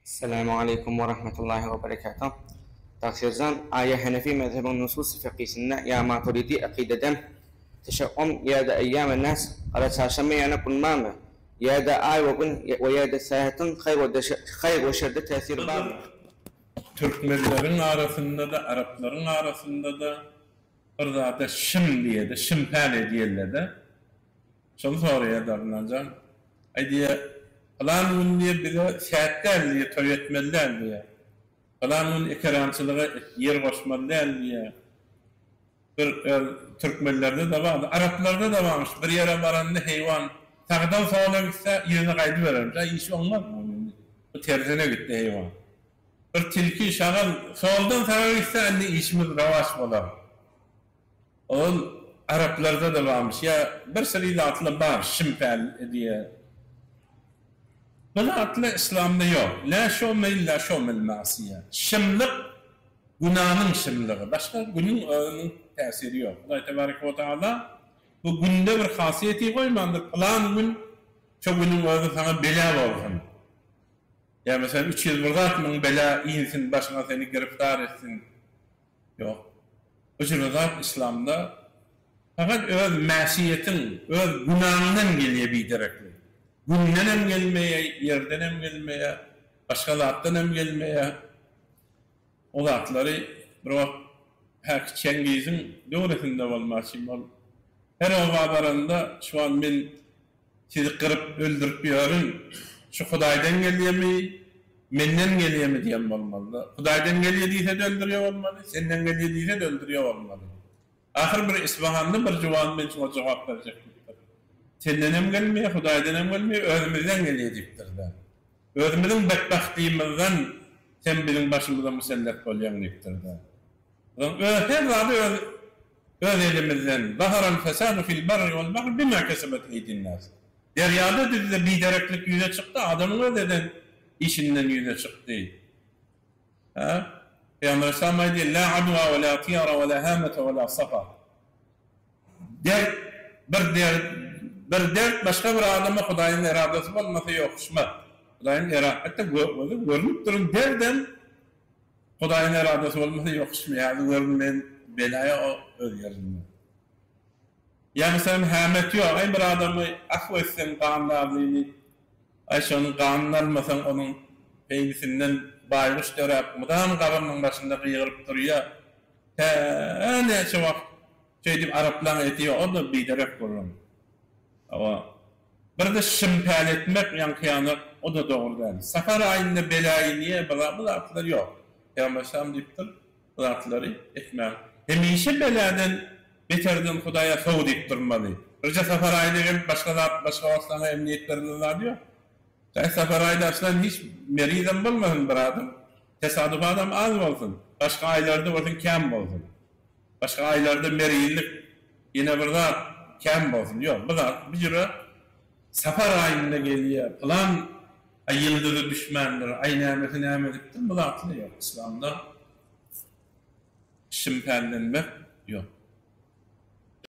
السلام عليكم ورحمة الله وبركاته. تقصيرزان آية حنفي مذهب النصوص فقيسنا يا ما تريدي أقيدة تشأم يا دا أيام الناس على تشامي أنا كن ماما يا دا آي وكن ويا دا ساهتن خير وشر تأثير بعض. Türkmenlerin arasında da, Arapların arasında da orada da şim diye de, şimpele diyeler de. Şunu soruya darlanacağım. Ay diye, falan gün diye bize şehitler diye, töretmeler diye. Falan gün ikramçılığa yer koşmalar diye. Bir Türkmenlerde de vardı, Araplarda da varmış. Bir yere varanda hayvan, sağdan sola gitse yerine kaydı verirmiş. Ay iş olmaz mı? Bu terzine gitti hayvan. Bir tilki şağal soldan sağa gitse anne işimiz ravaş bolar. Ol Araplarda da varmış ya bir sürü atlı var şimpel diye. Bu atlı İslam'da yok. La şomel la şomel masiye. Şimlik günahın şimliği. Başka günün tesiri yok. Allah tebareke ve teala bu günde bir hasiyeti koymandır. Falan gün çok günün vardı sana bela olsun. Ya mesela 3 yıl vurdatmın bela insin başına seni giriftar etsin. Yok. O cürüzat İslam'da fakat öz masiyetin, öz günahından geliye bidirekli. Günden hem gelmeye, yerden hem gelmeye, başka zattan hem gelmeye. O zatları bir vakit her Çengiz'in doğrusunda olmaz şimdi ol. Her o vadarında şu an ben sizi kırıp öldürüp yiyorum. Şu Hudaydan geliyor mi? Menden geliyor mi diyen olmalı. Hudaydan geliyor deyse de öldürüyor olmalı. Senden geliyor deyse de öldürüyor olmalı. Ahir bir İsfahanlı bir civan ben şuna cevap verecektir. Senden hem gelmiyor, Hudaydan hem gelmiyor, özümüzden geliyor deyiptir de. Özümüzün bedbahtliğimizden sen bizim başımıza musellet olayan deyiptir de. Her zadı öz elimizden zaharal fesadu fil barri vel bahri bima kesebet eydin nas. Deryada dedi de bidereklik yüze çıktı, adamın ödeden işinden yüze çıktı. Peygamber Aleyhisselam diyor, la adva ve la tiyara ve la hamete ve la safa. Bir dert başka bir adama Hudayın iradesi olmasa yokuşmaz. Hudayın iradesi, hatta görünüp durun derden Hudayın iradesi olmasa yokuşmaz. Yani görünmeyen belaya o ödeyerinde. Ya mesela hâmet yok. Ay bir adamı akvetsen kanunlarlığını, ay şunun kanunlanmasan onun peynisinden baykuş dörep, mudam kabının başında kıyırıp duruyor. Ne şu vakit şey deyip Araplan etiyor, o da biderek kurulun. Ama bir de şimpel etmek yankıyanır, o da doğru değil. Safar ayında belayı niye? Bu atları yok. Peygamber Aleyhisselam deyiptir, bu atları etmem. Hemişe beladan beterden Hudaya soğud edip durmalı. Rıca safar ayda başka vasıtlarına emniyet verilirler diyor. Safar ayda aslan hiç meriden bulmasın bir adam. Tesadüf adam az olsun. Başka aylarda olsun kem olsun. Başka aylarda merilik yine bir zat kem olsun. Yok bu zat bir cüre safar ayında geliyor. Falan ay yıldızı düşmandır. Ay nimeti nimetliktir. Bu zatlı yok İslam'da. Şimpenlenmek yok.